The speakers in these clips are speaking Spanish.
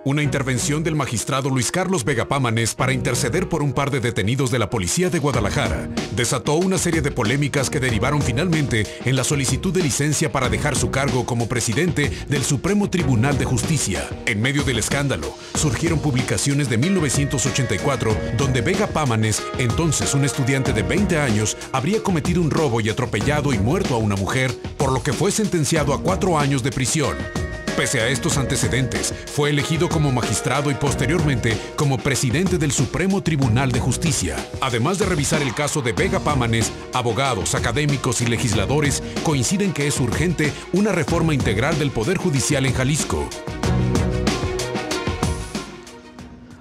Una intervención del magistrado Luis Carlos Vega Pámanes para interceder por un par de detenidos de la policía de Guadalajara desató una serie de polémicas que derivaron finalmente en la solicitud de licencia para dejar su cargo como presidente del Supremo Tribunal de Justicia. En medio del escándalo, surgieron publicaciones de 1984 donde Vega Pámanes, entonces un estudiante de 20 años, habría cometido un robo y atropellado y muerto a una mujer, por lo que fue sentenciado a 4 años de prisión. Pese a estos antecedentes, fue elegido como magistrado y posteriormente como presidente del Supremo Tribunal de Justicia. Además de revisar el caso de Vega Pámanes, abogados, académicos y legisladores coinciden que es urgente una reforma integral del Poder Judicial en Jalisco.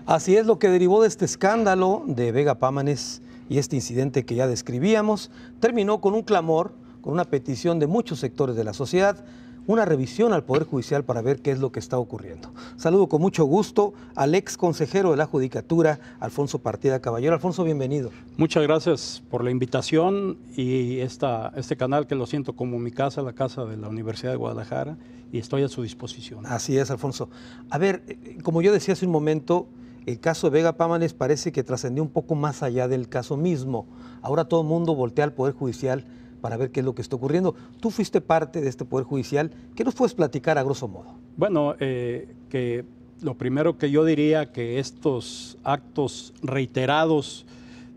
Así es, lo que derivó de este escándalo de Vega Pámanes y este incidente que ya describíamos, terminó con un clamor, con una petición de muchos sectores de la sociedad, una revisión al Poder Judicial para ver qué es lo que está ocurriendo. Saludo con mucho gusto al ex consejero de la Judicatura, Alfonso Partida Caballero. Alfonso, bienvenido. Muchas gracias por la invitación y este canal que lo siento como mi casa, la casa de la Universidad de Guadalajara, y estoy a su disposición. Así es, Alfonso. A ver, como yo decía hace un momento, el caso de Vega Pámanes parece que trascendió un poco más allá del caso mismo. Ahora todo el mundo voltea al Poder Judicial para ver qué es lo que está ocurriendo. Tú fuiste parte de este Poder Judicial. ¿Qué nos puedes platicar a grosso modo? Bueno, que lo primero que yo diría que estos actos reiterados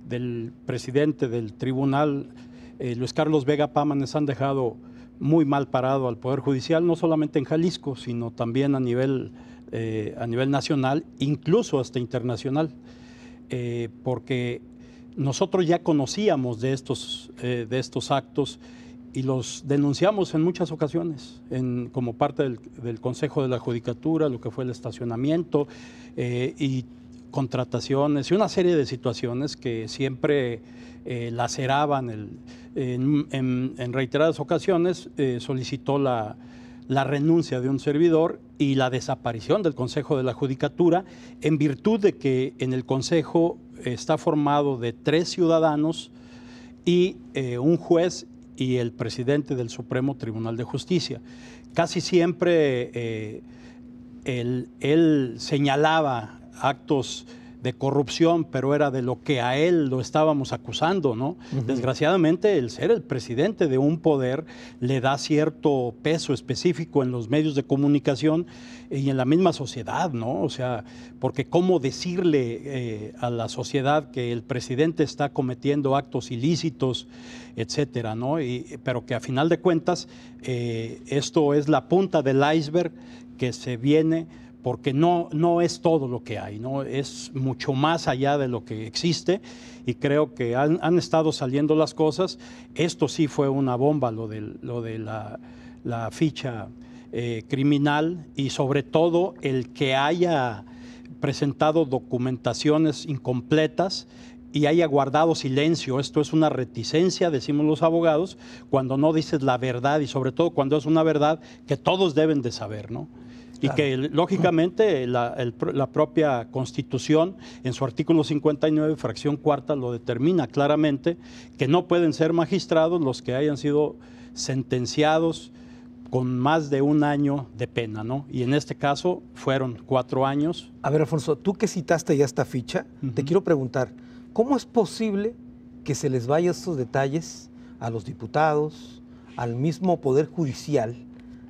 del presidente del tribunal, Luis Carlos Vega Pámanes, han dejado muy mal parado al Poder Judicial, no solamente en Jalisco, sino también a nivel nacional, incluso hasta internacional, porque nosotros ya conocíamos de estos actos y los denunciamos en muchas ocasiones, como parte del Consejo de la Judicatura, lo que fue el estacionamiento y contrataciones y una serie de situaciones que siempre laceraban. En reiteradas ocasiones solicitó la renuncia de un servidor y la desaparición del Consejo de la Judicatura, en virtud de que en el Consejo está formado de 3 ciudadanos y un juez y el presidente del Supremo Tribunal de Justicia. Casi siempre él señalaba actos de corrupción, pero era de lo que a él lo estábamos acusando, ¿no? Desgraciadamente, el ser el presidente de un poder le da cierto peso específico en los medios de comunicación y en la misma sociedad, ¿no? O sea, porque cómo decirle a la sociedad que el presidente está cometiendo actos ilícitos, etcétera, ¿no? Pero que a final de cuentas, esto es la punta del iceberg que se viene, porque no es todo lo que hay, ¿no? Es mucho más allá de lo que existe y creo que han estado saliendo las cosas. Esto sí fue una bomba, lo de la ficha criminal, y sobre todo el que haya presentado documentaciones incompletas y haya guardado silencio. Esto es una reticencia, decimos los abogados, cuando no dices la verdad y sobre todo cuando es una verdad que todos deben de saber, ¿no? Y claro, que lógicamente la propia Constitución en su artículo 59, fracción cuarta, lo determina claramente, que no pueden ser magistrados los que hayan sido sentenciados con más de 1 año de pena, ¿no? Y en este caso fueron 4 años. A ver, Alfonso, tú que citaste ya esta ficha, te quiero preguntar, ¿cómo es posible que se les vaya estos detalles a los diputados, al mismo Poder Judicial,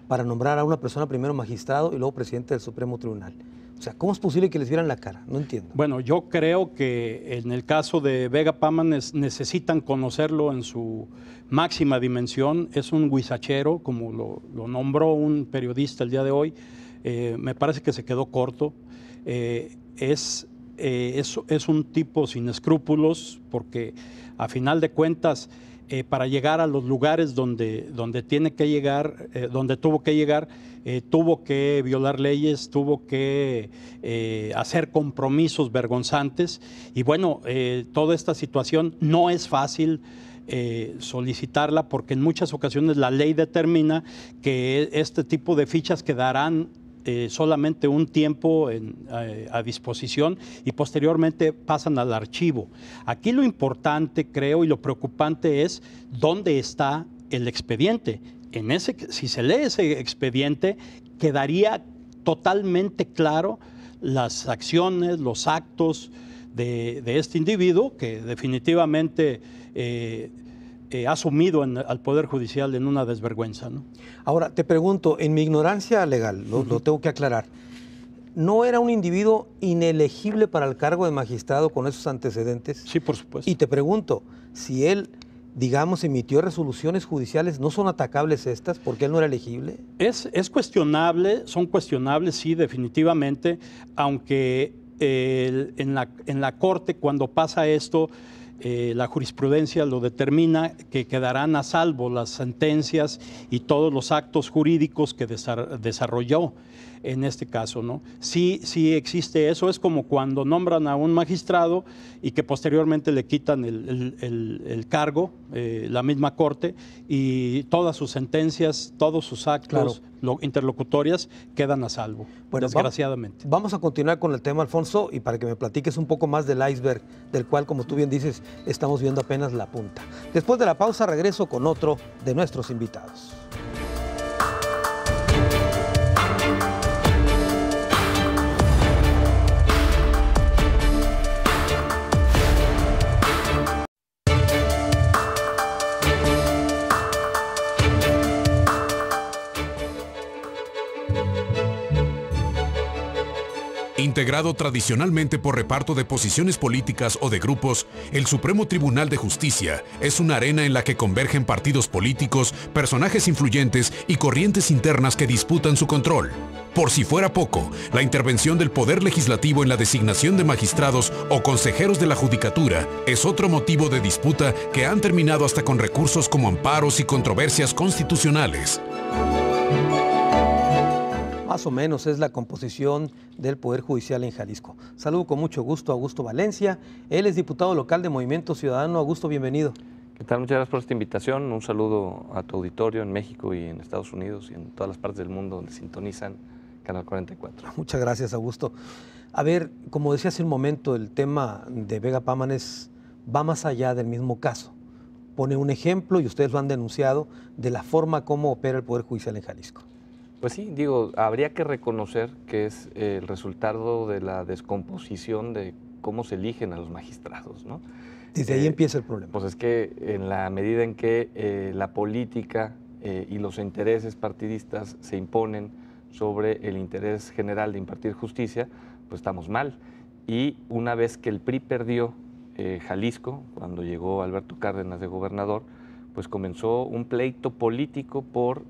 para nombrar a una persona primero magistrado y luego presidente del Supremo Tribunal? O sea, ¿cómo es posible que les vieran la cara? No entiendo. Bueno, yo creo que en el caso de Vega Pámanes necesitan conocerlo en su máxima dimensión. Es un huizachero, como lo nombró un periodista el día de hoy. Me parece que se quedó corto. Es un tipo sin escrúpulos, porque a final de cuentas, para llegar a los lugares donde tiene que llegar, donde tuvo que llegar, tuvo que violar leyes, tuvo que hacer compromisos vergonzantes. Y bueno, toda esta situación no es fácil solicitarla, porque en muchas ocasiones la ley determina que este tipo de fichas quedarán solamente un tiempo a disposición y posteriormente pasan al archivo. Aquí lo importante, creo, y lo preocupante es dónde está el expediente. Si se lee ese expediente, quedaría totalmente claro las acciones, los actos de este individuo que definitivamente ha sumido al Poder Judicial en una desvergüenza, ¿no? Ahora, te pregunto, en mi ignorancia legal, lo tengo que aclarar, ¿no era un individuo inelegible para el cargo de magistrado con esos antecedentes? Sí, por supuesto. Y te pregunto, si él, digamos, emitió resoluciones judiciales, ¿no son atacables estas porque él no era elegible? Es cuestionable, son cuestionables, sí, definitivamente, aunque en la Corte, cuando pasa esto, la jurisprudencia lo determina que quedarán a salvo las sentencias y todos los actos jurídicos que desarrolló en este caso, ¿no? Sí existe eso, es como cuando nombran a un magistrado y que posteriormente le quitan el cargo, la misma Corte, y todas sus sentencias, todos sus actos interlocutorias quedan a salvo, bueno, desgraciadamente. Vamos a continuar con el tema, Alfonso, y para que me platiques un poco más del iceberg, del cual, como tú bien dices, estamos viendo apenas la punta. Después de la pausa, regreso con otro de nuestros invitados. Integrado tradicionalmente por reparto de posiciones políticas o de grupos, el Supremo Tribunal de Justicia es una arena en la que convergen partidos políticos, personajes influyentes y corrientes internas que disputan su control. Por si fuera poco, la intervención del Poder Legislativo en la designación de magistrados o consejeros de la Judicatura es otro motivo de disputa que han terminado hasta con recursos como amparos y controversias constitucionales. Más o menos es la composición del Poder Judicial en Jalisco. Saludo con mucho gusto a Augusto Valencia. Él es diputado local de Movimiento Ciudadano. Augusto, bienvenido. ¿Qué tal? Muchas gracias por esta invitación. Un saludo a tu auditorio en México y en Estados Unidos y en todas las partes del mundo donde sintonizan Canal 44. Muchas gracias, Augusto. A ver, como decía hace un momento, el tema de Vega Pámanes va más allá del mismo caso. Pone un ejemplo, y ustedes lo han denunciado, de la forma como opera el Poder Judicial en Jalisco. Pues sí, digo, habría que reconocer que es el resultado de la descomposición de cómo se eligen a los magistrados, ¿no? Desde ahí empieza el problema. Pues es que en la medida en que la política y los intereses partidistas se imponen sobre el interés general de impartir justicia, pues estamos mal. Y una vez que el PRI perdió Jalisco, cuando llegó Alberto Cárdenas de gobernador, pues comenzó un pleito político por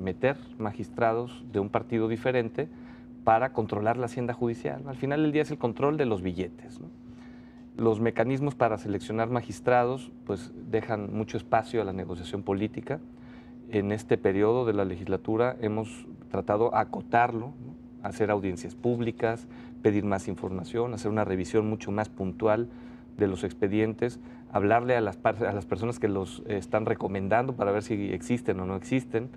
meter magistrados de un partido diferente para controlar la hacienda judicial. Al final del día es el control de los billetes, ¿no? Los mecanismos para seleccionar magistrados pues dejan mucho espacio a la negociación política. En este periodo de la legislatura hemos tratado de acotarlo, ¿no? Hacer audiencias públicas, pedir más información, hacer una revisión mucho más puntual de los expedientes, hablarle a las personas que los están recomendando para ver si existen o no existen.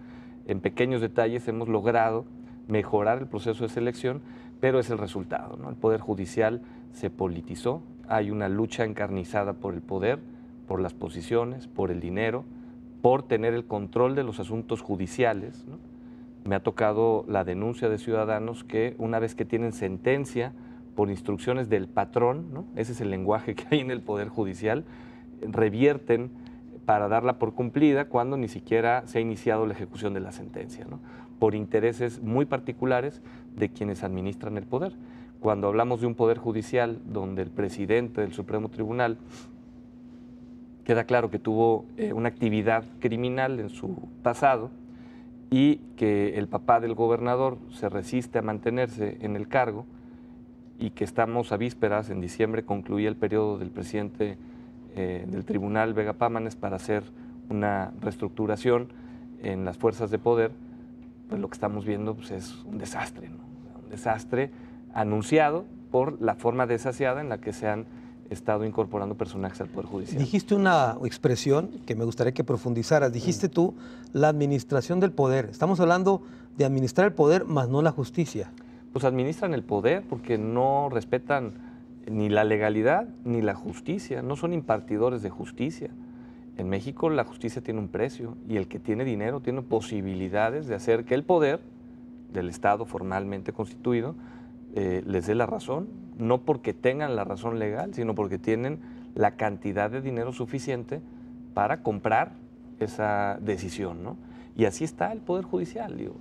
En pequeños detalles hemos logrado mejorar el proceso de selección, pero es el resultado, ¿no? El Poder Judicial se politizó, hay una lucha encarnizada por el poder, por las posiciones, por el dinero, por tener el control de los asuntos judiciales, ¿no? Me ha tocado la denuncia de ciudadanos que una vez que tienen sentencia por instrucciones del patrón, ¿no? Ese es el lenguaje que hay en el Poder Judicial, revierten para darla por cumplida cuando ni siquiera se ha iniciado la ejecución de la sentencia, ¿no? Por intereses muy particulares de quienes administran el poder. Cuando hablamos de un Poder Judicial donde el presidente del Supremo Tribunal queda claro que tuvo una actividad criminal en su pasado y que el papá del gobernador se resiste a mantenerse en el cargo y que estamos a vísperas, en diciembre concluía el periodo del presidente del Tribunal Vega Pámanes para hacer una reestructuración en las fuerzas de poder, pues lo que estamos viendo pues, es un desastre, ¿no? Un desastre anunciado por la forma desasiada en la que se han estado incorporando personajes al Poder Judicial. Dijiste una expresión que me gustaría que profundizaras. Dijiste tú, la administración del poder. Estamos hablando de administrar el poder, más no la justicia. Pues administran el poder porque no respetan ni la legalidad ni la justicia, no son impartidores de justicia. En México la justicia tiene un precio y el que tiene dinero tiene posibilidades de hacer que el poder del Estado formalmente constituido les dé la razón, no porque tengan la razón legal, sino porque tienen la cantidad de dinero suficiente para comprar esa decisión, ¿no? Y así está el Poder Judicial. Digo,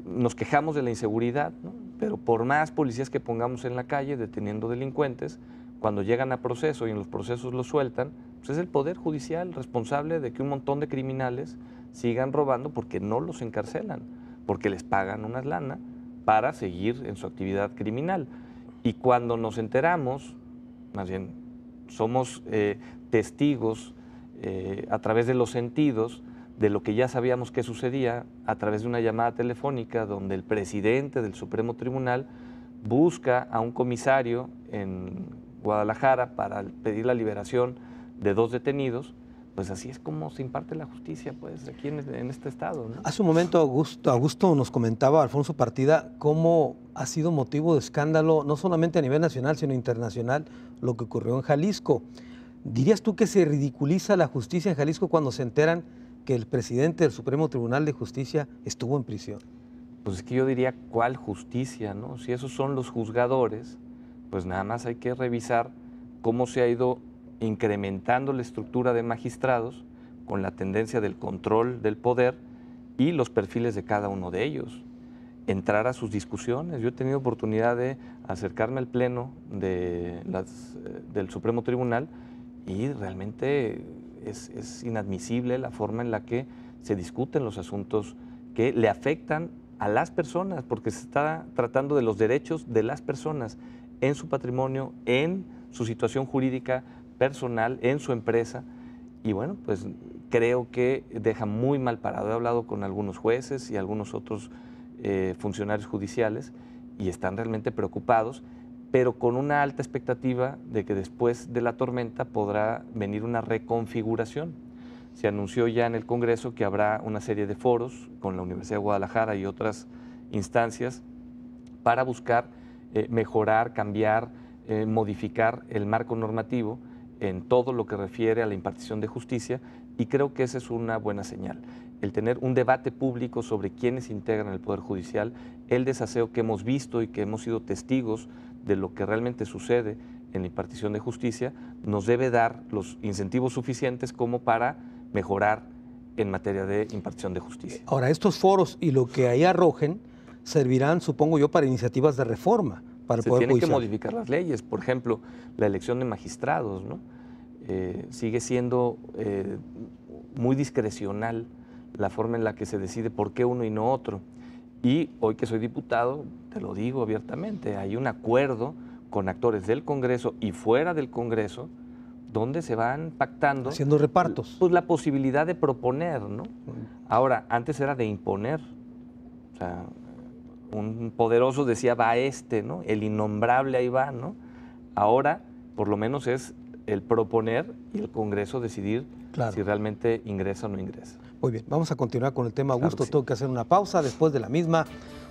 nos quejamos de la inseguridad, ¿no? Pero por más policías que pongamos en la calle deteniendo delincuentes, cuando llegan a proceso y en los procesos los sueltan, pues es el Poder Judicial responsable de que un montón de criminales sigan robando porque no los encarcelan, porque les pagan una lana para seguir en su actividad criminal. Y cuando nos enteramos, más bien somos testigos a través de los sentidos de lo que ya sabíamos que sucedía a través de una llamada telefónica donde el presidente del Supremo Tribunal busca a un comisario en Guadalajara para pedir la liberación de 2 detenidos, pues así es como se imparte la justicia, pues, aquí en este estado, ¿no? Hace un momento Augusto nos comentaba, Alfonso Partida, cómo ha sido motivo de escándalo, no solamente a nivel nacional, sino internacional, lo que ocurrió en Jalisco. ¿Dirías tú que se ridiculiza la justicia en Jalisco cuando se enteran que el presidente del Supremo Tribunal de Justicia estuvo en prisión? Pues es que yo diría, ¿cuál justicia, no? Si esos son los juzgadores, pues nada más hay que revisar cómo se ha ido incrementando la estructura de magistrados con la tendencia del control del poder y los perfiles de cada uno de ellos. Entrar a sus discusiones. Yo he tenido oportunidad de acercarme al pleno del Supremo Tribunal y realmente es inadmisible la forma en la que se discuten los asuntos que le afectan a las personas, porque se está tratando de los derechos de las personas en su patrimonio, en su situación jurídica personal, en su empresa. Y bueno, pues creo que deja muy mal parado. He hablado con algunos jueces y algunos otros funcionarios judiciales y están realmente preocupados, pero con una alta expectativa de que después de la tormenta podrá venir una reconfiguración. Se anunció ya en el Congreso que habrá una serie de foros con la Universidad de Guadalajara y otras instancias para buscar mejorar, cambiar, modificar el marco normativo en todo lo que refiere a la impartición de justicia, y creo que esa es una buena señal. El tener un debate público sobre quiénes integran el Poder Judicial, el desaseo que hemos visto y que hemos sido testigos de lo que realmente sucede en la impartición de justicia, nos debe dar los incentivos suficientes como para mejorar en materia de impartición de justicia. Ahora, estos foros y lo que ahí arrojen servirán, supongo yo, para iniciativas de reforma para el Poder Judicial. Se tienen que modificar las leyes. Por ejemplo, la elección de magistrados, ¿no? Sigue siendo muy discrecional la forma en la que se decide por qué uno y no otro. Y hoy que soy diputado, te lo digo abiertamente, hay un acuerdo con actores del Congreso y fuera del Congreso donde se van pactando. Haciendo repartos. Pues la posibilidad de proponer, ¿no? Ahora, antes era de imponer. O sea, un poderoso decía, va ¿no? El innombrable ahí va, ¿no? Ahora, por lo menos es el proponer y el Congreso decidir si realmente ingresa o no ingresa. Muy bien, vamos a continuar con el tema, Augusto. Claro que sí. Tengo que hacer una pausa. Después de la misma,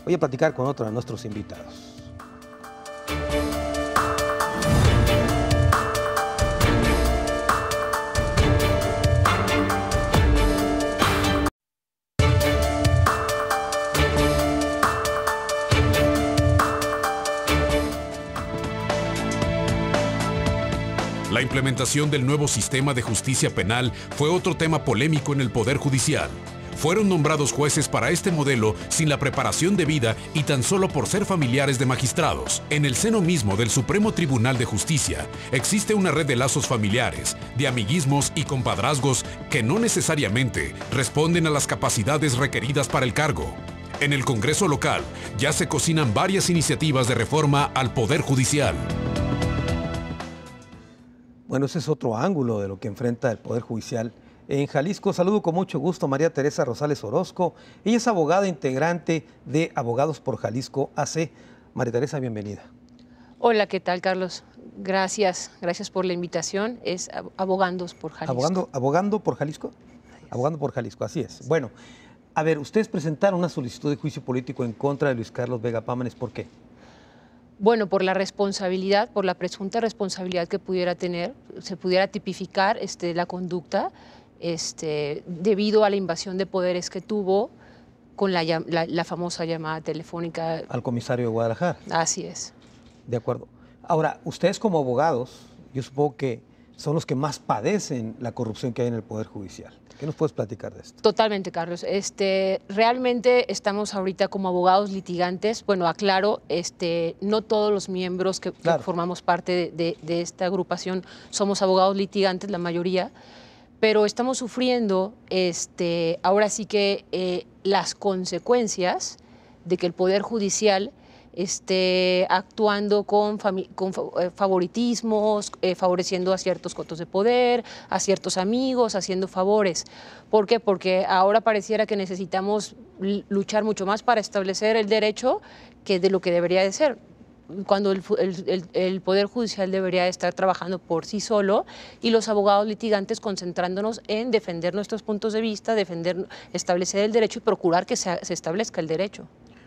voy a platicar con otro de nuestros invitados. La implementación del nuevo sistema de justicia penal fue otro tema polémico en el Poder Judicial. Fueron nombrados jueces para este modelo sin la preparación debida y tan solo por ser familiares de magistrados. En el seno mismo del Supremo Tribunal de Justicia existe una red de lazos familiares, de amiguismos y compadrazgos que no necesariamente responden a las capacidades requeridas para el cargo. En el Congreso local ya se cocinan varias iniciativas de reforma al Poder Judicial. Bueno, ese es otro ángulo de lo que enfrenta el Poder Judicial en Jalisco. Saludo con mucho gusto a María Teresa Rosales Orozco. Ella es abogada integrante de Abogados por Jalisco AC. María Teresa, bienvenida. Hola, ¿qué tal, Carlos? Gracias por la invitación. Es Abogados por Jalisco. ¿Abogando por Jalisco? Abogando por Jalisco, así es. Bueno, a ver, ustedes presentaron una solicitud de juicio político en contra de Luis Carlos Vega Pámanes. ¿Por qué? Bueno, por la responsabilidad, por la presunta responsabilidad que pudiera tener, se pudiera tipificar la conducta debido a la invasión de poderes que tuvo con la famosa llamada telefónica. Al comisario de Guadalajara. Así es. De acuerdo. Ahora, ustedes como abogados, yo supongo que son los que más padecen la corrupción que hay en el Poder Judicial. ¿Qué nos puedes platicar de esto? Totalmente, Carlos. Realmente estamos ahorita como abogados litigantes. Bueno, aclaro, no todos los miembros que formamos parte de esta agrupación somos abogados litigantes, la mayoría, pero estamos sufriendo ahora sí que las consecuencias de que el Poder Judicial esté actuando con favoritismos, favoreciendo a ciertos cotos de poder, a ciertos amigos, haciendo favores. ¿Por qué? Porque ahora pareciera que necesitamos luchar mucho más para establecer el derecho que de lo que debería de ser, cuando el Poder Judicial debería estar trabajando por sí solo y los abogados litigantes concentrándonos en defender nuestros puntos de vista, establecer el derecho y procurar que se establezca el derecho.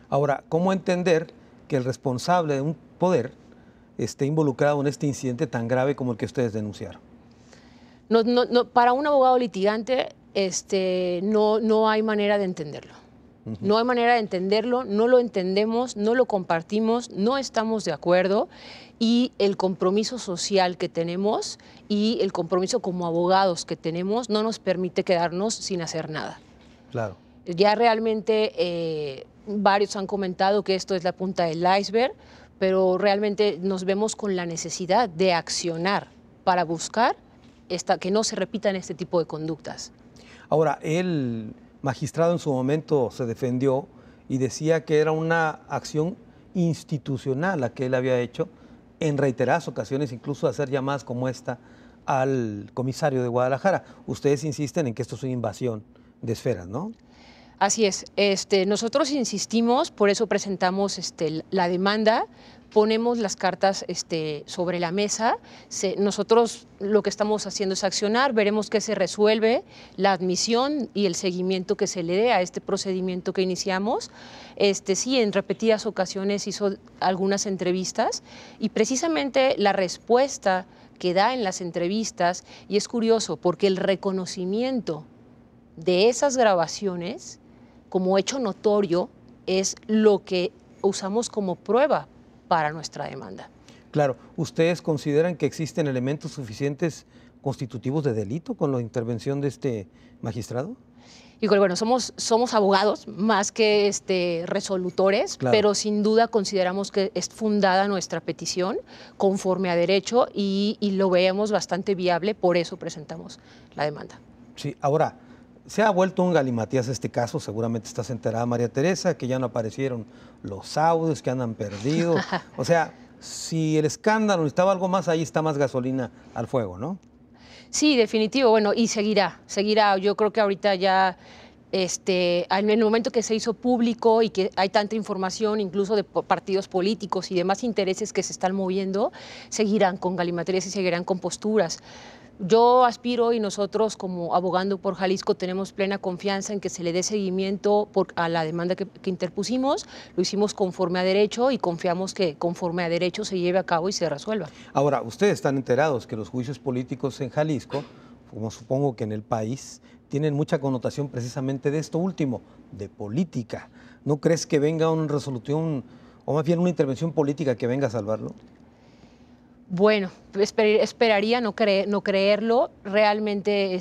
Ahora, ¿cómo entender que el responsable de un poder esté involucrado en este incidente tan grave como el que ustedes denunciaron? Para un abogado litigante no hay manera de entenderlo. No hay manera de entenderlo, no lo entendemos, no lo compartimos, no estamos de acuerdo y el compromiso social que tenemos y el compromiso como abogados que tenemos no nos permite quedarnos sin hacer nada. Claro. Ya realmente varios han comentado que esto es la punta del iceberg, pero realmente nos vemos con la necesidad de accionar para buscar que no se repitan este tipo de conductas. Ahora, el magistrado en su momento se defendió y decía que era una acción institucional la que él había hecho en reiteradas ocasiones, incluso hacer llamadas como esta al comisario de Guadalajara. Ustedes insisten en que esto es una invasión de esferas, ¿no? Así es. Nosotros insistimos, por eso presentamos la demanda, ponemos las cartas sobre la mesa. Nosotros lo que estamos haciendo es accionar, veremos qué se resuelve, la admisión y el seguimiento que se le dé a este procedimiento que iniciamos. Sí, en repetidas ocasiones hizo algunas entrevistas y precisamente la respuesta que da en las entrevistas, y es curioso porque el reconocimiento de esas grabaciones como hecho notorio es lo que usamos como prueba para nuestra demanda. Claro, ¿ustedes consideran que existen elementos suficientes constitutivos de delito con la intervención de este magistrado? Y bueno, somos abogados más que resolutores, claro, pero sin duda consideramos que es fundada nuestra petición conforme a derecho y lo veemos bastante viable, por eso presentamos la demanda. Sí, ahora, se ha vuelto un galimatías este caso, seguramente estás enterada, María Teresa, que ya no aparecieron los audios, que andan perdidos. O sea, si el escándalo necesitaba algo más, ahí está más gasolina al fuego, ¿no? Sí, definitivo, bueno, y seguirá. Yo creo que ahorita ya, en el momento que se hizo público y que hay tanta información, incluso de partidos políticos y demás intereses que se están moviendo, seguirán con galimatías y seguirán con posturas. Yo aspiro y nosotros como Abogando por Jalisco tenemos plena confianza en que se le dé seguimiento a la demanda que interpusimos, lo hicimos conforme a derecho y confiamos que conforme a derecho se lleve a cabo y se resuelva. Ahora, ustedes están enterados que los juicios políticos en Jalisco, como supongo que en el país, tienen mucha connotación precisamente de esto último, de política. ¿No crees que venga una resolución o más bien una intervención política que venga a salvarlo? Bueno, esperaría no creerlo. Realmente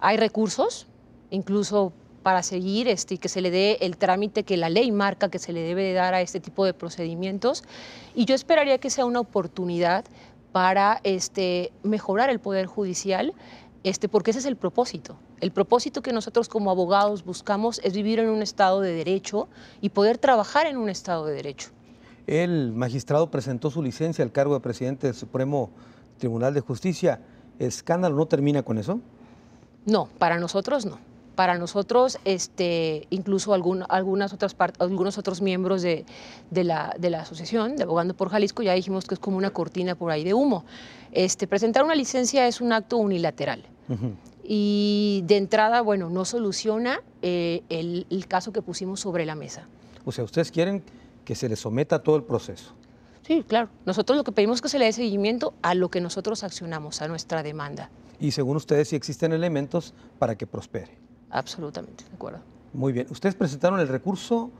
hay recursos, incluso para seguir y que se le dé el trámite que la ley marca que se le debe de dar a este tipo de procedimientos. Y yo esperaría que sea una oportunidad para mejorar el Poder Judicial, porque ese es el propósito. El propósito que nosotros como abogados buscamos es vivir en un Estado de Derecho y poder trabajar en un Estado de Derecho. El magistrado presentó su licencia al cargo de presidente del Supremo Tribunal de Justicia. ¿El escándalo no termina con eso? No, para nosotros no. Para nosotros, incluso algunos otros miembros de la asociación de Abogando por Jalisco ya dijimos que es como una cortina por ahí de humo. Presentar una licencia es un acto unilateral. Y de entrada, bueno, no soluciona el caso que pusimos sobre la mesa. O sea, ustedes quieren que se le someta a todo el proceso. Sí, claro. Nosotros lo que pedimos es que se le dé seguimiento a lo que nosotros accionamos, a nuestra demanda. Y según ustedes, sí existen elementos para que prospere. Absolutamente, de acuerdo. Muy bien. Ustedes presentaron el recurso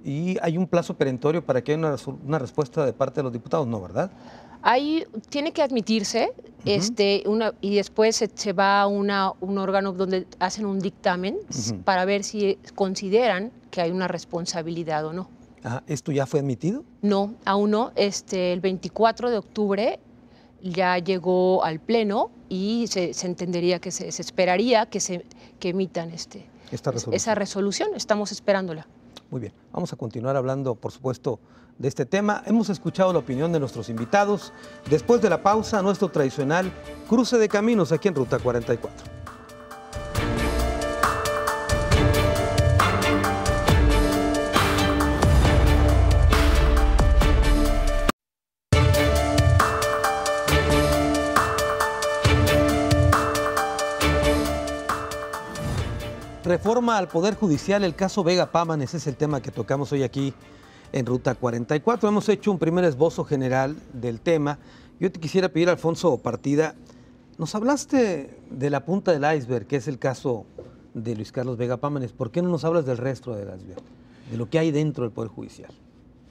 y hay un plazo perentorio para que haya una respuesta de parte de los diputados, ¿no, verdad? Ahí tiene que admitirse y después se va a un órgano donde hacen un dictamen para ver si consideran que hay una responsabilidad o no. ¿Esto ya fue admitido? No, aún no. El 24 de octubre ya llegó al Pleno y se entendería que se esperaría que emitan esa resolución. Estamos esperándola. Muy bien, vamos a continuar hablando, por supuesto, de este tema. Hemos escuchado la opinión de nuestros invitados. Después de la pausa, nuestro tradicional cruce de caminos aquí en Ruta 44. Reforma al Poder Judicial, el caso Vega Pámanes es el tema que tocamos hoy aquí en Ruta 44. Hemos hecho un primer esbozo general del tema. Yo te quisiera pedir, Alfonso Partida, nos hablaste de la punta del iceberg, que es el caso de Luis Carlos Vega Pámanes. ¿Por qué no nos hablas del resto del iceberg, de lo que hay dentro del Poder Judicial?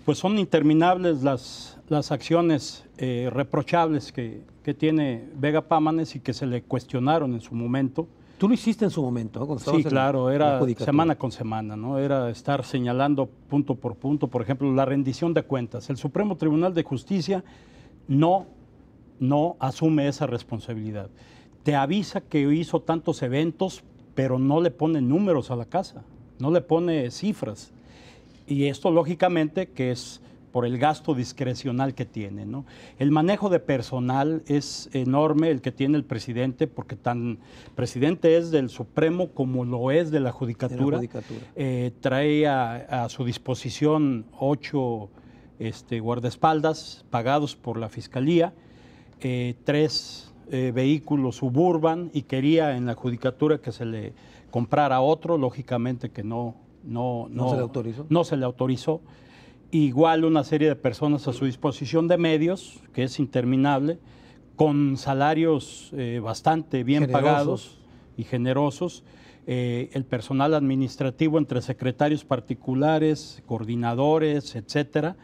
Pues son interminables las acciones reprochables que tiene Vega Pámanes y que se le cuestionaron en su momento. Tú lo hiciste en su momento, ¿no? Sí, claro, era semana con semana, ¿no? Era estar señalando punto por punto, por ejemplo, la rendición de cuentas. El Supremo Tribunal de Justicia no asume esa responsabilidad. Te avisa que hizo tantos eventos, pero no le pone números a la casa, no le pone cifras. Y esto, lógicamente, que es por el gasto discrecional que tiene, ¿no? El manejo de personal es enorme el que tiene el presidente, porque tan presidente es del Supremo como lo es de la Judicatura. Trae a su disposición 8 guardaespaldas pagados por la Fiscalía, 3 vehículos Suburban, y quería en la Judicatura que se le comprara otro, lógicamente que no se le autorizó. No se le autorizó. Igual una serie de personas a su disposición de medios, que es interminable, con salarios bastante bien pagados y generosos. El personal administrativo entre secretarios particulares, coordinadores, etcétera,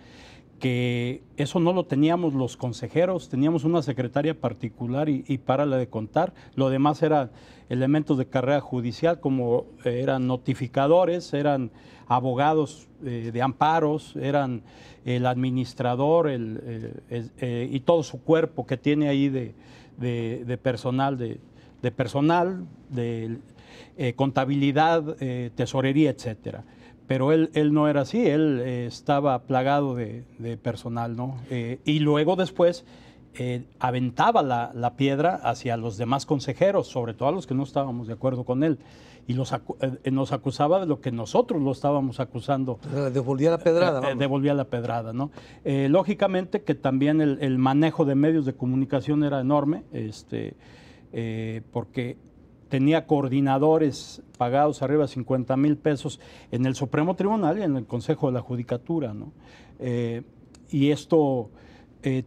que eso no lo teníamos los consejeros, teníamos una secretaria particular y párale de contar. Lo demás eran elementos de carrera judicial, como eran notificadores, eran abogados de amparos, eran el administrador y todo su cuerpo que tiene ahí de personal, de contabilidad, tesorería, etcétera. Pero él no era así, él estaba plagado de personal, ¿no? Y luego después aventaba la piedra hacia los demás consejeros, sobre todo a los que no estábamos de acuerdo con él. Y nos acusaba de lo que nosotros lo estábamos acusando. Devolvía la pedrada. Devolvía la pedrada, ¿no? Lógicamente que también el manejo de medios de comunicación era enorme, porque tenía coordinadores pagados arriba de 50,000 pesos en el Supremo Tribunal y en el Consejo de la Judicatura, ¿no? Y esto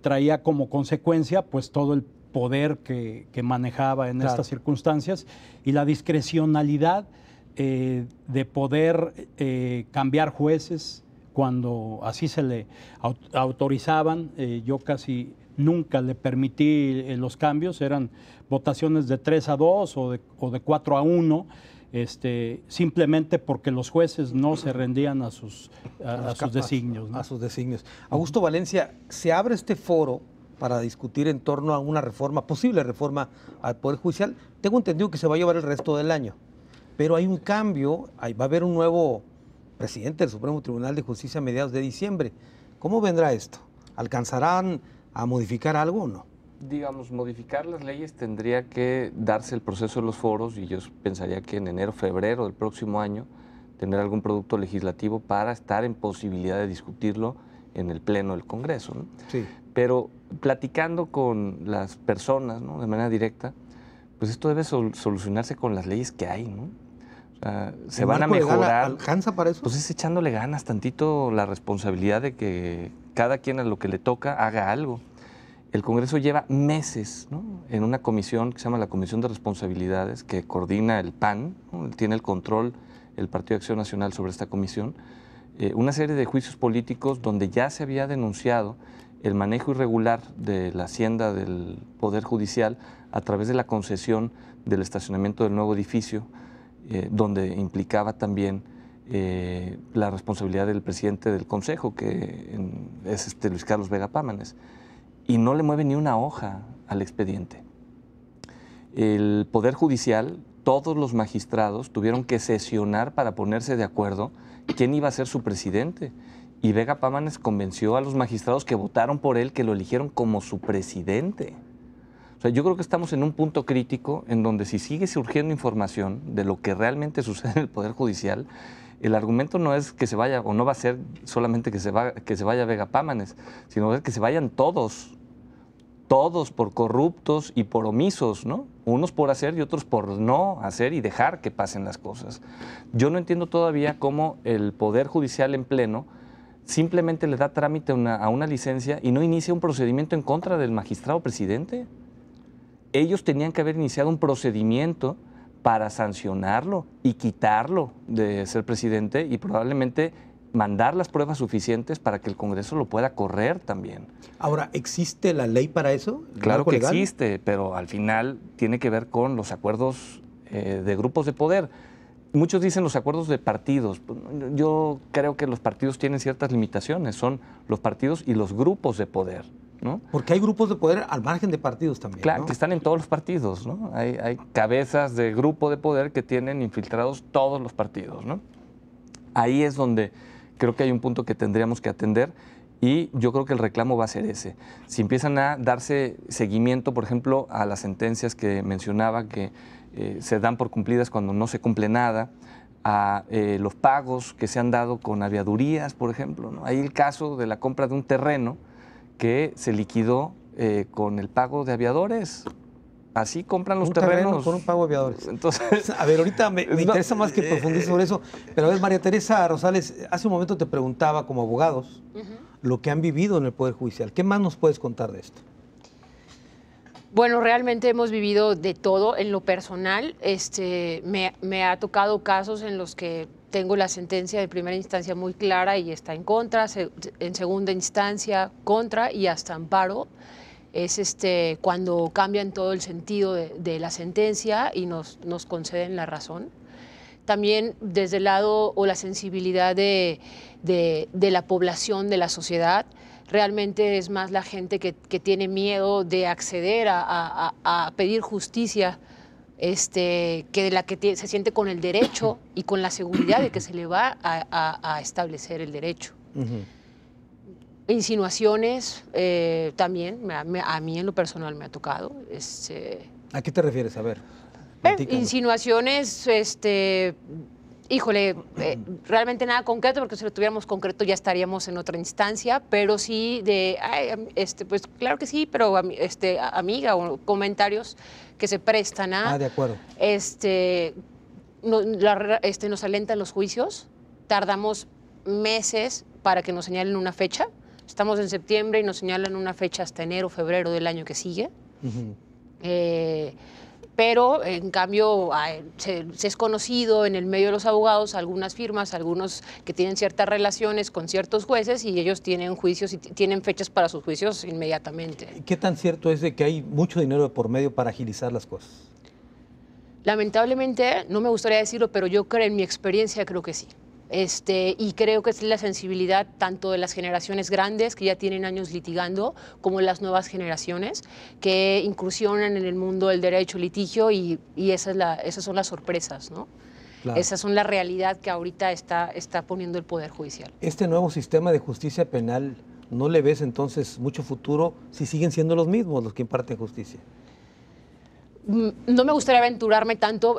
traía como consecuencia pues todo el poder que manejaba en estas circunstancias y la discrecionalidad de poder cambiar jueces cuando así se le autorizaban. Yo casi nunca le permití los cambios, eran votaciones de 3-2 o de 4-1, simplemente porque los jueces no se rendían a sus designios, ¿no? A sus designios. Augusto Valencia, se abre este foro para discutir en torno a una reforma, posible reforma al Poder Judicial. Tengo entendido que se va a llevar el resto del año, pero hay un cambio, va a haber un nuevo presidente del Supremo Tribunal de Justicia a mediados de diciembre. ¿Cómo vendrá esto? ¿Alcanzarán a modificar algo o no? Digamos, modificar las leyes tendría que darse el proceso de los foros, y yo pensaría que en enero, febrero del próximo año tener algún producto legislativo para estar en posibilidad de discutirlo en el Pleno del Congreso, ¿no? Sí. Pero platicando con las personas, ¿no?, de manera directa, pues esto debe solucionarse con las leyes que hay, ¿no? O sea, se van a mejorar. ¿Alcanza para eso? Pues es echándole ganas tantito, la responsabilidad de que cada quien a lo que le toca haga algo. El Congreso lleva meses, ¿no?, en una comisión que se llama la Comisión de Responsabilidades, que coordina el PAN, ¿no?, tiene el control el Partido de Acción Nacional sobre esta comisión, una serie de juicios políticos donde ya se había denunciado el manejo irregular de la hacienda del Poder Judicial a través de la concesión del estacionamiento del nuevo edificio, donde implicaba también la responsabilidad del presidente del Consejo, que es Luis Carlos Vega Pámanes, y no le mueve ni una hoja al expediente. El Poder Judicial, todos los magistrados tuvieron que sesionar para ponerse de acuerdo quién iba a ser su presidente. Y Vega Pámanes convenció a los magistrados que votaron por él, que lo eligieron como su presidente. O sea, yo creo que estamos en un punto crítico en donde si sigue surgiendo información de lo que realmente sucede en el Poder Judicial, el argumento no es que se vaya, o no va a ser solamente que se vaya Vega Pámanes, sino que se vayan todos por corruptos y por omisos, ¿no? Unos por hacer y otros por no hacer y dejar que pasen las cosas. Yo no entiendo todavía cómo el Poder Judicial en pleno simplemente le da trámite a una licencia y no inicia un procedimiento en contra del magistrado presidente. Ellos tenían que haber iniciado un procedimiento para sancionarlo y quitarlo de ser presidente y probablemente mandar las pruebas suficientes para que el Congreso lo pueda correr también. Ahora, ¿existe la ley para eso? Claro que existe, pero al final tiene que ver con los acuerdos de grupos de poder. Muchos dicen los acuerdos de partidos. Yo creo que los partidos tienen ciertas limitaciones. Son los partidos y los grupos de poder, ¿no? Porque hay grupos de poder al margen de partidos también, Claro, ¿no? que están en todos los partidos, ¿no? Hay cabezas de grupo de poder que tienen infiltrados todos los partidos, ¿no? Ahí es donde creo que hay un punto que tendríamos que atender y yo creo que el reclamo va a ser ese. Si empiezan a darse seguimiento, por ejemplo, a las sentencias que mencionaba que se dan por cumplidas cuando no se cumple nada, a los pagos que se han dado con aviadurías, por ejemplo, ¿no? Hay el caso de la compra de un terreno que se liquidó con el pago de aviadores. Así compran los terrenos. Con un pago de aviadores. Entonces, a ver, ahorita me interesa más que profundices sobre eso, pero a ver, María Teresa Rosales, hace un momento te preguntaba como abogados lo que han vivido en el Poder Judicial. ¿Qué más nos puedes contar de esto? Bueno, realmente hemos vivido de todo. En lo personal, me ha tocado casos en los que tengo la sentencia de primera instancia muy clara y está en contra, en segunda instancia contra y hasta amparo. Es cuando cambian todo el sentido de la sentencia y nos conceden la razón. También desde el lado o la sensibilidad de la población, de la sociedad, realmente es más la gente que tiene miedo de acceder a pedir justicia, que de la que se siente con el derecho y con la seguridad de que se le va a establecer el derecho. Insinuaciones también, a mí en lo personal me ha tocado. ¿A qué te refieres? A ver. Insinuaciones, híjole, realmente nada concreto, porque si lo tuviéramos concreto ya estaríamos en otra instancia, pero sí pues claro que sí, pero amiga, o comentarios que se prestan a... de acuerdo. Nos alentan los juicios, tardamos meses para que nos señalen una fecha. Estamos en septiembre y nos señalan una fecha hasta enero, febrero del año que sigue. Pero, en cambio, se es conocido en el medio de los abogados algunas firmas, algunos que tienen ciertas relaciones con ciertos jueces y ellos tienen juicios y tienen fechas para sus juicios inmediatamente. ¿Qué tan cierto es de que hay mucho dinero de por medio para agilizar las cosas? Lamentablemente, no me gustaría decirlo, pero yo creo, en mi experiencia, creo que sí. Y creo que es la sensibilidad tanto de las generaciones grandes que ya tienen años litigando, como de las nuevas generaciones que incursionan en el mundo del derecho litigio y esas son las sorpresas, ¿no? Claro. Esas son la realidad que ahorita está poniendo el Poder Judicial. Este nuevo sistema de justicia penal, ¿no le ves entonces mucho futuro si siguen siendo los mismos los que imparten justicia? No me gustaría aventurarme tanto,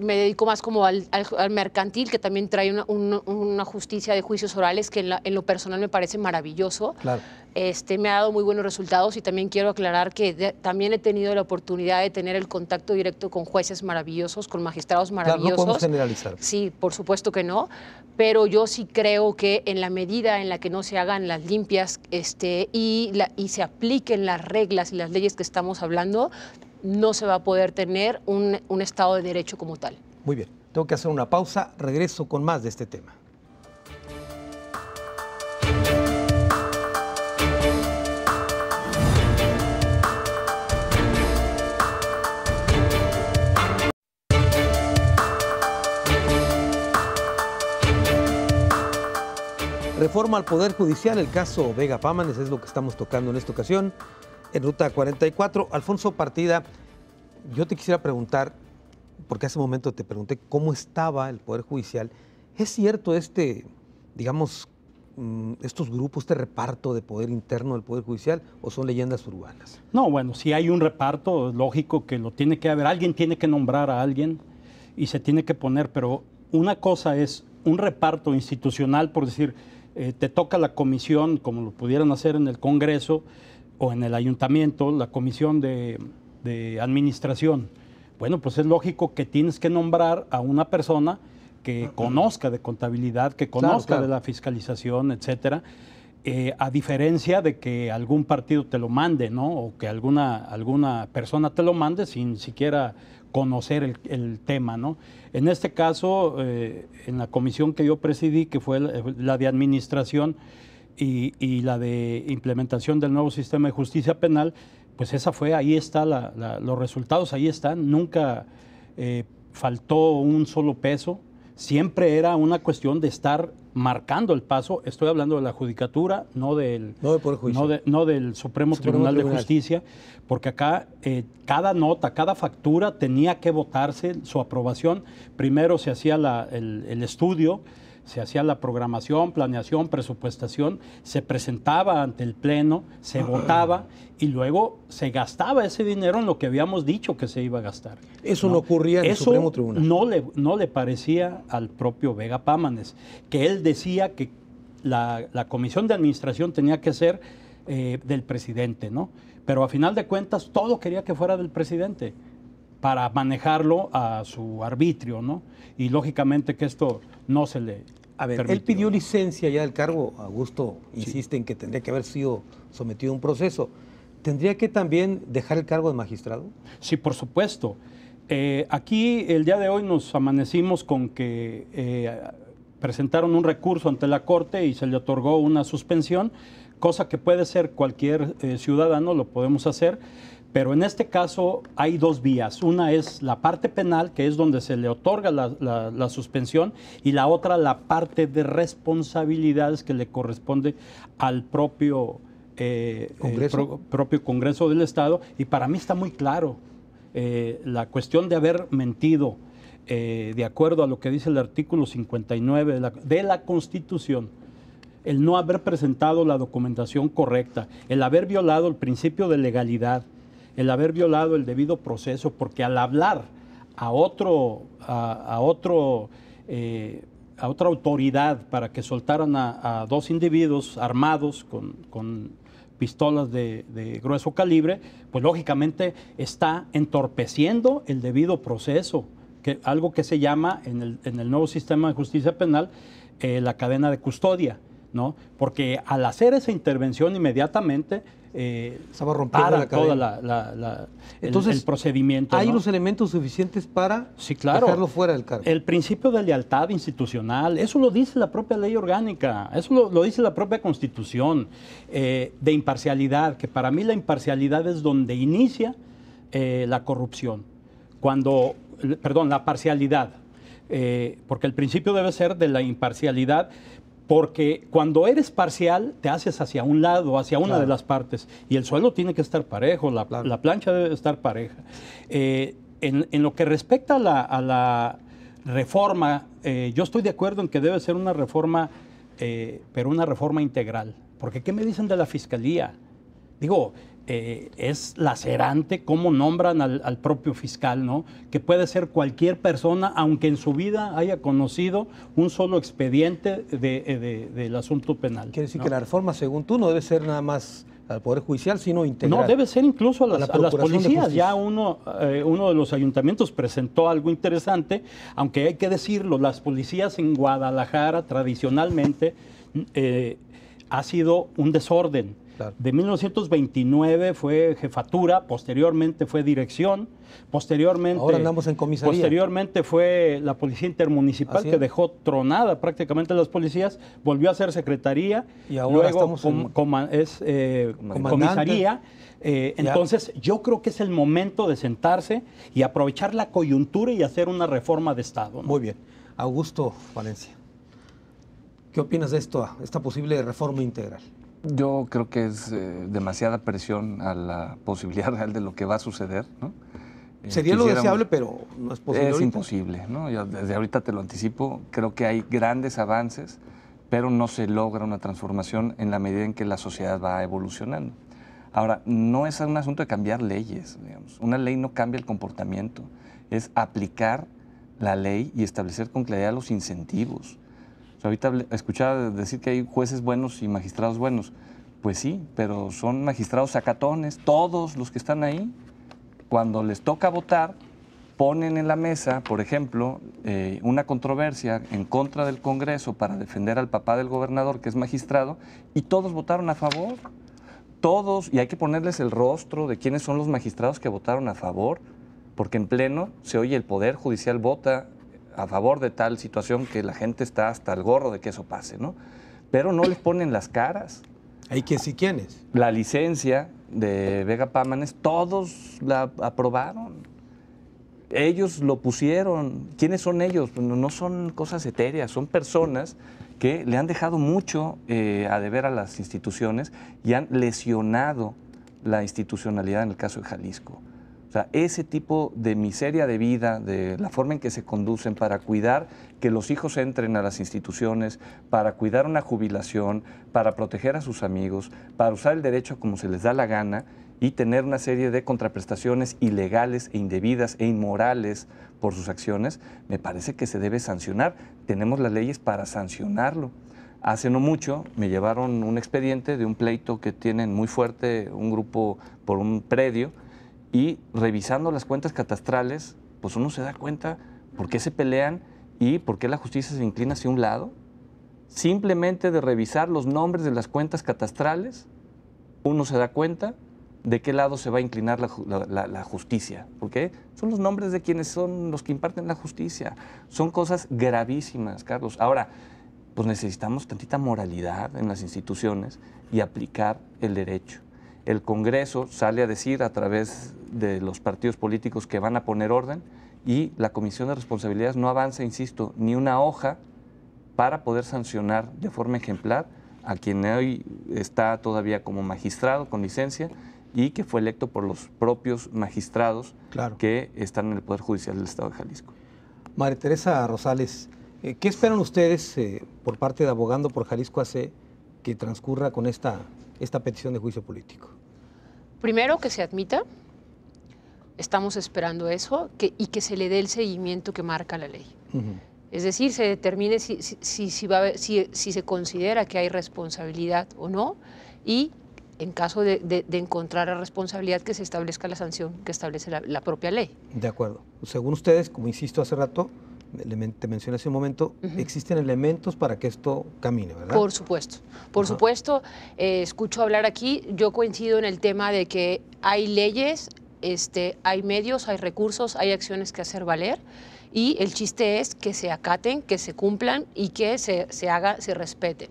me dedico más como al mercantil, que también trae una justicia de juicios orales que en lo personal me parece maravilloso. Claro. Me ha dado muy buenos resultados y también quiero aclarar que también he tenido la oportunidad de tener el contacto directo con jueces maravillosos, con magistrados maravillosos. Claro, no podemos generalizar. Sí, por supuesto que no, pero yo sí creo que en la medida en la que no se hagan las limpias y se apliquen las reglas y las leyes que estamos hablando, no se va a poder tener un Estado de Derecho como tal. Muy bien. Tengo que hacer una pausa, regreso con más de este tema. Reforma al Poder Judicial, el caso Vega Pámanes es lo que estamos tocando en esta ocasión. En Ruta 44, Alfonso Partida, yo te quisiera preguntar, porque hace un momento te pregunté cómo estaba el Poder Judicial. ¿Es cierto digamos, estos grupos, este reparto de poder interno del Poder Judicial, o son leyendas urbanas? No, bueno, si hay un reparto, es lógico que lo tiene que haber. Alguien tiene que nombrar a alguien y se tiene que poner, pero una cosa es un reparto institucional, por decir, te toca la comisión, como lo pudieran hacer en el Congreso o en el Ayuntamiento, la comisión de administración. Bueno, pues es lógico que tienes que nombrar a una persona que conozca de contabilidad, que conozca de la fiscalización, etcétera, a diferencia de que algún partido te lo mande, ¿no? O que alguna persona te lo mande sin siquiera conocer el tema, ¿no? En este caso, en la comisión que yo presidí, que fue la de administración y la de implementación del nuevo sistema de justicia penal, pues esa fue, ahí están los resultados, ahí están, nunca faltó un solo peso, siempre era una cuestión de estar marcando el paso. Estoy hablando de la Judicatura, no del Supremo Tribunal de Justicia, porque acá cada nota, cada factura tenía que votarse su aprobación. Primero se hacía el estudio, se hacía la programación, planeación, presupuestación, se presentaba ante el Pleno, se votaba y luego se gastaba ese dinero en lo que habíamos dicho que se iba a gastar. Eso no ocurría en el Supremo Tribunal. No le parecía al propio Vega Pámanes, que él decía que la comisión de administración tenía que ser del presidente, ¿no? Pero a final de cuentas todo quería que fuera del presidente para manejarlo a su arbitrio, ¿no? Y lógicamente que esto no se le permitió. Él pidió licencia ya del cargo. Augusto insiste en que tendría que haber sido sometido a un proceso. ¿Tendría que también dejar el cargo de magistrado? Sí, por supuesto. Aquí el día de hoy nos amanecimos con que presentaron un recurso ante la Corte y se le otorgó una suspensión, cosa que puede ser cualquier ciudadano, lo podemos hacer. Pero en este caso hay dos vías. Una es la parte penal, que es donde se le otorga la suspensión, y la otra la parte de responsabilidades que le corresponde al propio Congreso del Estado. Y para mí está muy claro la cuestión de haber mentido, de acuerdo a lo que dice el artículo 59 de la Constitución. El no haber presentado la documentación correcta, el haber violado el principio de legalidad, el haber violado el debido proceso, porque al hablar a otra autoridad para que soltaran a dos individuos armados con pistolas de grueso calibre, pues lógicamente está entorpeciendo el debido proceso, algo que se llama en el nuevo sistema de justicia penal la cadena de custodia, ¿no? Porque al hacer esa intervención inmediatamente estaba rompiendo la cadena. Entonces, el procedimiento. ¿Hay ¿no? los elementos suficientes para claro, dejarlo fuera del cargo? El principio de lealtad institucional, eso lo dice la propia ley orgánica, eso lo dice la propia Constitución, de imparcialidad, que para mí la imparcialidad es donde inicia la corrupción. La parcialidad, porque el principio debe ser de la imparcialidad. Porque cuando eres parcial, te haces hacia un lado, hacia una de las partes. Y el suelo tiene que estar parejo, la plancha debe estar pareja. En lo que respecta a la reforma, yo estoy de acuerdo en que debe ser una reforma, pero una reforma integral. Porque ¿qué me dicen de la Fiscalía? Digo, es lacerante cómo nombran al propio fiscal, ¿no? Que puede ser cualquier persona, aunque en su vida haya conocido un solo expediente del asunto penal. Quiere decir, ¿no?, que la reforma, según tú, no debe ser nada más al Poder Judicial, sino integral. No, debe ser incluso a las policías. Ya uno de los ayuntamientos presentó algo interesante, aunque hay que decirlo, las policías en Guadalajara tradicionalmente ha sido un desorden. Claro. De 1929 fue jefatura, posteriormente fue dirección, posteriormente... Ahora andamos en comisaría. Posteriormente fue la Policía Intermunicipal, Así que es. dejó tronada prácticamente a las policías, volvió a ser secretaría, Y ahora luego estamos en- comisaría. Entonces, yo creo que es el momento de sentarse y aprovechar la coyuntura y hacer una reforma de Estado, ¿no? Muy bien. Augusto Valencia, ¿qué opinas de esta posible reforma integral? Yo creo que es demasiada presión a la posibilidad real de lo que va a suceder, ¿no? Sería lo Quisiéramos- deseable, pero no es posible Es ahorita. imposible, ¿no? Yo desde ahorita te lo anticipo, creo que hay grandes avances, pero no se logra una transformación en la medida en que la sociedad va evolucionando. Ahora, no es un asunto de cambiar leyes, digamos. Una ley no cambia el comportamiento, es aplicar la ley y establecer con claridad los incentivos. O sea, ahorita escuchaba decir que hay jueces buenos y magistrados buenos. Pues sí, pero son magistrados sacatones, todos los que están ahí. Cuando les toca votar, ponen en la mesa, por ejemplo, una controversia en contra del Congreso para defender al papá del gobernador, que es magistrado, y todos votaron a favor. Todos, y hay que ponerles el rostro de quiénes son los magistrados que votaron a favor, porque en pleno se oye el Poder Judicial vota a favor de tal situación que la gente está hasta el gorro de que eso pase, ¿no? Pero no les ponen las caras. Hay que sí, ¿quiénes? La licencia de Vega Pámanes, todos la aprobaron. Ellos lo pusieron. ¿Quiénes son ellos? Pues no son cosas etéreas, son personas que le han dejado mucho a deber a las instituciones y han lesionado la institucionalidad en el caso de Jalisco. O sea, ese tipo de miseria de vida, de la forma en que se conducen para cuidar que los hijos entren a las instituciones, para cuidar una jubilación, para proteger a sus amigos, para usar el derecho como se les da la gana y tener una serie de contraprestaciones ilegales e indebidas e inmorales por sus acciones, me parece que se debe sancionar. Tenemos las leyes para sancionarlo. Hace no mucho me llevaron un expediente de un pleito que tienen muy fuerte un grupo por un predio, y revisando las cuentas catastrales, pues uno se da cuenta por qué se pelean y por qué la justicia se inclina hacia un lado. Simplemente de revisar los nombres de las cuentas catastrales, uno se da cuenta de qué lado se va a inclinar la justicia. ¿Por qué? Son los nombres de quienes son los que imparten la justicia. Son cosas gravísimas, Carlos. Ahora, pues necesitamos tantita moralidad en las instituciones y aplicar el derecho. El Congreso sale a decir a través de los partidos políticos que van a poner orden y la Comisión de Responsabilidades no avanza, insisto, ni una hoja para poder sancionar de forma ejemplar a quien hoy está todavía como magistrado con licencia y que fue electo por los propios magistrados Claro. que están en el Poder Judicial del Estado de Jalisco. María Teresa Rosales, ¿qué esperan ustedes por parte de Abogando por Jalisco AC que transcurra con esta petición de juicio político? Primero, que se admita, estamos esperando eso, y que se le dé el seguimiento que marca la ley. Es decir, se determine si se considera que hay responsabilidad o no, y en caso de encontrar la responsabilidad, que se establezca la sanción que establece la propia ley. De acuerdo. Según ustedes, como insisto hace rato, te mencioné hace un momento, existen elementos para que esto camine, ¿verdad? Por supuesto. Por supuesto, escucho hablar aquí, yo coincido en el tema de que hay leyes, hay medios, hay recursos, hay acciones que hacer valer, y el chiste es que se acaten, que se cumplan y que se respeten.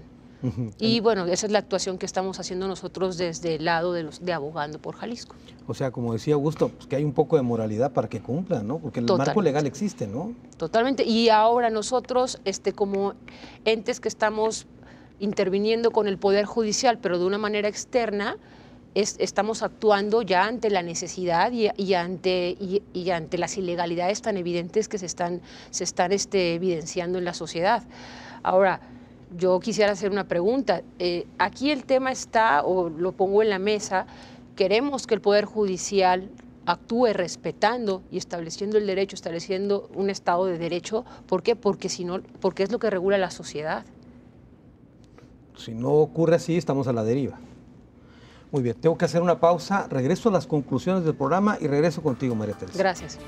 Y bueno, esa es la actuación que estamos haciendo nosotros desde el lado de Abogando por Jalisco. O sea, como decía Augusto, pues que hay un poco de moralidad para que cumplan, ¿no? Porque el marco legal existe, ¿no? Totalmente. Y ahora nosotros, como entes que estamos interviniendo con el Poder Judicial, pero de una manera externa, estamos actuando ya ante la necesidad y ante las ilegalidades tan evidentes que se están evidenciando en la sociedad. Ahora, yo quisiera hacer una pregunta. Aquí el tema está, o lo pongo en la mesa, queremos que el Poder Judicial actúe respetando y estableciendo el derecho, estableciendo un Estado de Derecho. ¿Por qué? Porque es lo que regula la sociedad. Si no ocurre así, estamos a la deriva. Muy bien, tengo que hacer una pausa, regreso a las conclusiones del programa y regreso contigo, María Teresa. Gracias.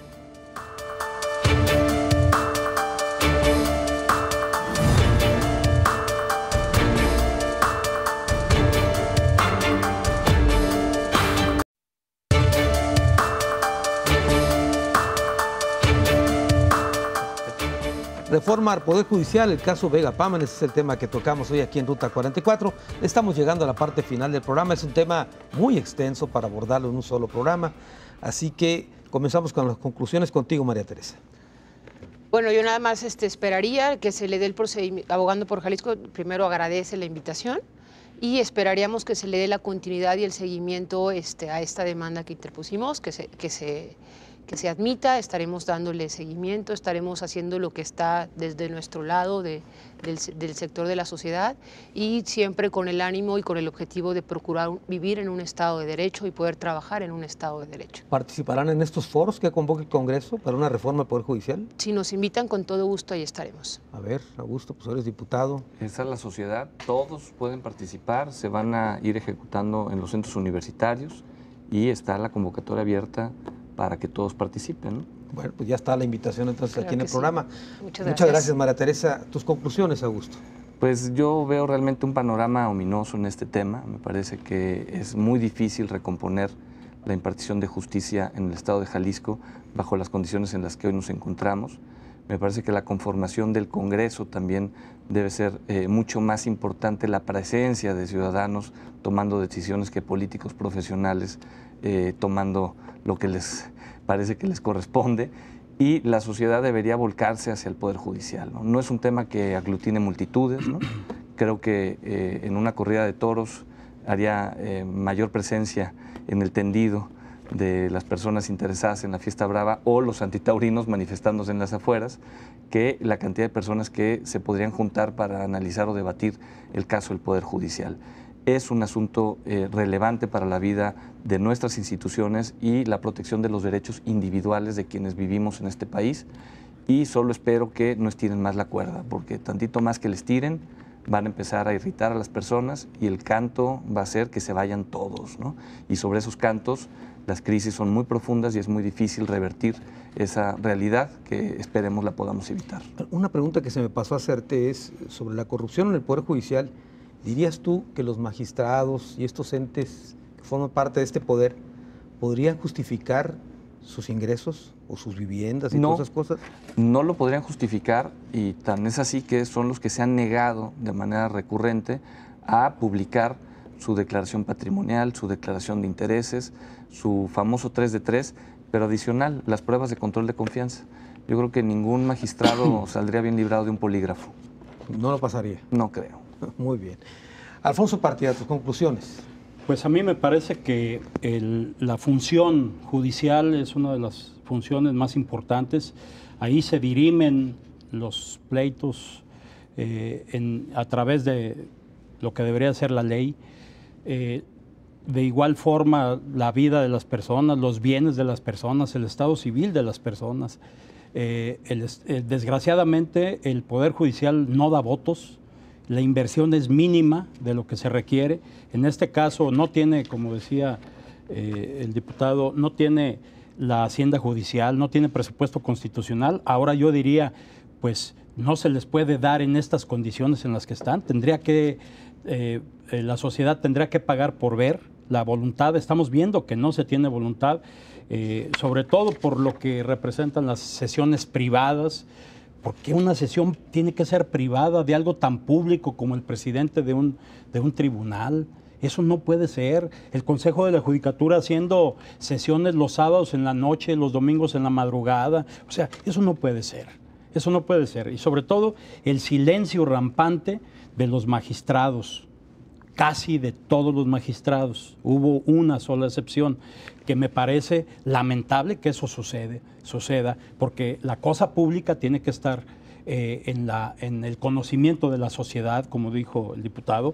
Reforma al Poder Judicial, el caso Vega Pámanes es el tema que tocamos hoy aquí en Ruta 44. Estamos llegando a la parte final del programa. Es un tema muy extenso para abordarlo en un solo programa. Así que comenzamos con las conclusiones contigo, María Teresa. Bueno, yo nada más esperaría que se le dé el procedimiento. Abogando por Jalisco, primero agradece la invitación y esperaríamos que se le dé la continuidad y el seguimiento a esta demanda que interpusimos, que se admita. Estaremos dándole seguimiento, estaremos haciendo lo que está desde nuestro lado del sector de la sociedad y siempre con el ánimo y con el objetivo de procurar vivir en un Estado de Derecho y poder trabajar en un Estado de Derecho. ¿Participarán en estos foros que convoca el Congreso para una reforma del Poder Judicial? Si nos invitan, con todo gusto, ahí estaremos. A ver, Augusto, pues eres diputado. Esa es la sociedad, todos pueden participar, se van a ir ejecutando en los centros universitarios y está la convocatoria abierta para que todos participen, ¿no? Bueno, pues ya está la invitación entonces Claro aquí en el programa. Sí. Muchas gracias, María Teresa. ¿Tus conclusiones, Augusto? Pues yo veo realmente un panorama ominoso en este tema. Me parece que es muy difícil recomponer la impartición de justicia en el Estado de Jalisco bajo las condiciones en las que hoy nos encontramos. Me parece que la conformación del Congreso también debe ser mucho más importante, la presencia de ciudadanos tomando decisiones que políticos profesionales tomando lo que les parece que les corresponde, y la sociedad debería volcarse hacia el Poder Judicial, ¿no? No es un tema que aglutine multitudes, ¿no? Creo que en una corrida de toros haría mayor presencia en el tendido de las personas interesadas en la fiesta brava o los antitaurinos manifestándose en las afueras, que la cantidad de personas que se podrían juntar para analizar o debatir el caso del Poder Judicial. Es un asunto relevante para la vida de nuestras instituciones y la protección de los derechos individuales de quienes vivimos en este país, y solo espero que no estiren más la cuerda, porque tantito más que les tiren van a empezar a irritar a las personas y el canto va a hacer que se vayan todos, ¿no? Y sobre esos cantos las crisis son muy profundas y es muy difícil revertir esa realidad que esperemos la podamos evitar. Una pregunta que se me pasó a hacerte es sobre la corrupción en el Poder Judicial. ¿Dirías tú que los magistrados y estos entes que forman parte de este poder podrían justificar sus ingresos o sus viviendas y todas esas cosas? No lo podrían justificar, y tan es así que son los que se han negado de manera recurrente a publicar su declaración patrimonial, su declaración de intereses, su famoso 3 de 3, pero adicional, las pruebas de control de confianza. Yo creo que ningún magistrado saldría bien librado de un polígrafo. No lo pasaría. No creo. Muy bien. Alfonso Partida, tus conclusiones. Pues a mí me parece que la función judicial es una de las funciones más importantes. Ahí se dirimen los pleitos a través de lo que debería ser la ley. De igual forma, la vida de las personas, los bienes de las personas, el estado civil de las personas. Desgraciadamente, el Poder Judicial no da votos. La inversión es mínima de lo que se requiere. En este caso no tiene, como decía el diputado, no tiene la Hacienda Judicial, no tiene presupuesto constitucional. Ahora yo diría, pues no se les puede dar en estas condiciones en las que están. La sociedad tendría que pagar por ver la voluntad. Estamos viendo que no se tiene voluntad, sobre todo por lo que representan las sesiones privadas. ¿Por qué una sesión tiene que ser privada de algo tan público como el presidente de un tribunal? Eso no puede ser. El Consejo de la Judicatura haciendo sesiones los sábados en la noche, los domingos en la madrugada. O sea, eso no puede ser. Eso no puede ser. Y sobre todo el silencio rampante de los magistrados. Casi de todos los magistrados. Hubo una sola excepción, que me parece lamentable que eso suceda, porque la cosa pública tiene que estar en el conocimiento de la sociedad, como dijo el diputado.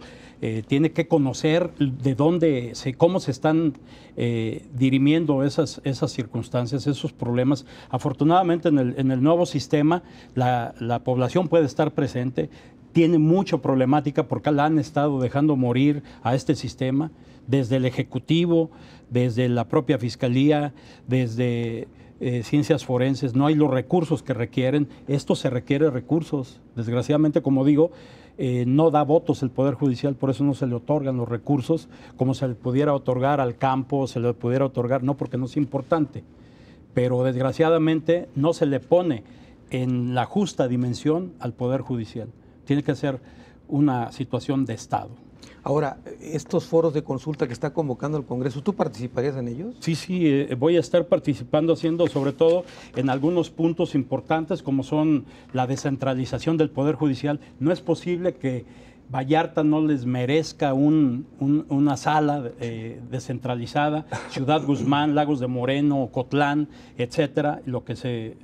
Tiene que conocer de dónde, cómo se están dirimiendo esas circunstancias, esos problemas. Afortunadamente en el nuevo sistema la población puede estar presente. Tiene mucha problemática porque la han estado dejando morir a este sistema, desde el Ejecutivo, desde la propia Fiscalía, desde ciencias forenses. No hay los recursos que requieren. Esto se requiere recursos. Desgraciadamente, como digo, no da votos el Poder Judicial, por eso no se le otorgan los recursos como se le pudiera otorgar al campo, se le pudiera otorgar, no porque no es importante, pero desgraciadamente no se le pone en la justa dimensión al Poder Judicial. Tiene que ser una situación de Estado. Ahora, estos foros de consulta que está convocando el Congreso, ¿tú participarías en ellos? Sí, voy a estar participando, haciendo sobre todo en algunos puntos importantes como son la descentralización del Poder Judicial. No es posible que Vallarta no les merezca una sala descentralizada, Ciudad Guzmán, Lagos de Moreno, Ocotlán, etcétera, lo que se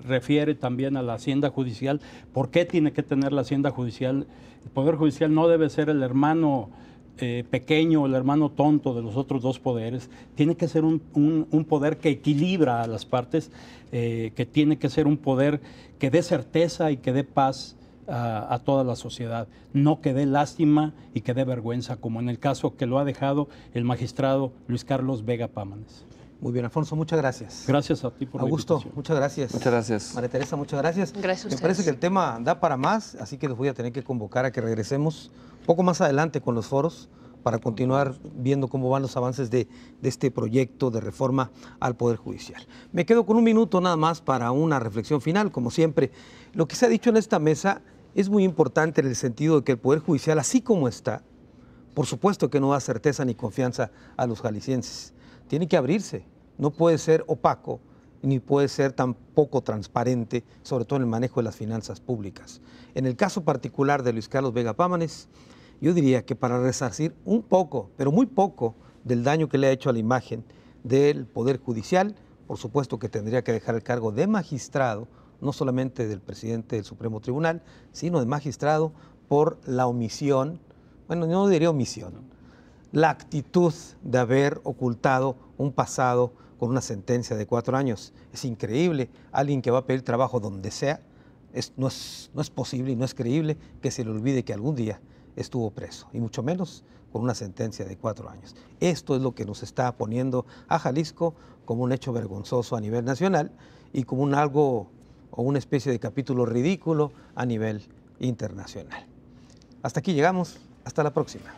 refiere también a la Hacienda Judicial. ¿Por qué tiene que tener la Hacienda Judicial? El Poder Judicial no debe ser el hermano pequeño, el hermano tonto de los otros dos poderes. Tiene que ser un poder que equilibra a las partes, que tiene que ser un poder que dé certeza y que dé paz a toda la sociedad, no que dé lástima y que dé vergüenza, como en el caso que lo ha dejado el magistrado Luis Carlos Vega Pámanes. Muy bien, Alfonso, muchas gracias. Gracias a ti por la Augusto, invitación. muchas gracias. Muchas gracias. María Teresa, muchas gracias. Gracias a Me ustedes. parece que el tema da para más, así que les voy a tener que convocar a que regresemos un poco más adelante con los foros para continuar viendo cómo van los avances de este proyecto de reforma al Poder Judicial. Me quedo con un minuto nada más para una reflexión final, como siempre. Lo que se ha dicho en esta mesa es muy importante en el sentido de que el Poder Judicial, así como está, por supuesto que no da certeza ni confianza a los jaliscienses. Tiene que abrirse, no puede ser opaco, ni puede ser tan poco transparente, sobre todo en el manejo de las finanzas públicas. En el caso particular de Luis Carlos Vega Pámanes, yo diría que para resarcir un poco, pero muy poco, del daño que le ha hecho a la imagen del Poder Judicial, por supuesto que tendría que dejar el cargo de magistrado, no solamente del presidente del Supremo Tribunal, sino de magistrado por la omisión, bueno, no diría omisión, la actitud de haber ocultado un pasado con una sentencia de 4 años. Es increíble, alguien que va a pedir trabajo donde sea, no es posible y no es creíble que se le olvide que algún día estuvo preso, y mucho menos con una sentencia de 4 años. Esto es lo que nos está poniendo a Jalisco como un hecho vergonzoso a nivel nacional y como algo o una especie de capítulo ridículo a nivel internacional. Hasta aquí llegamos, hasta la próxima.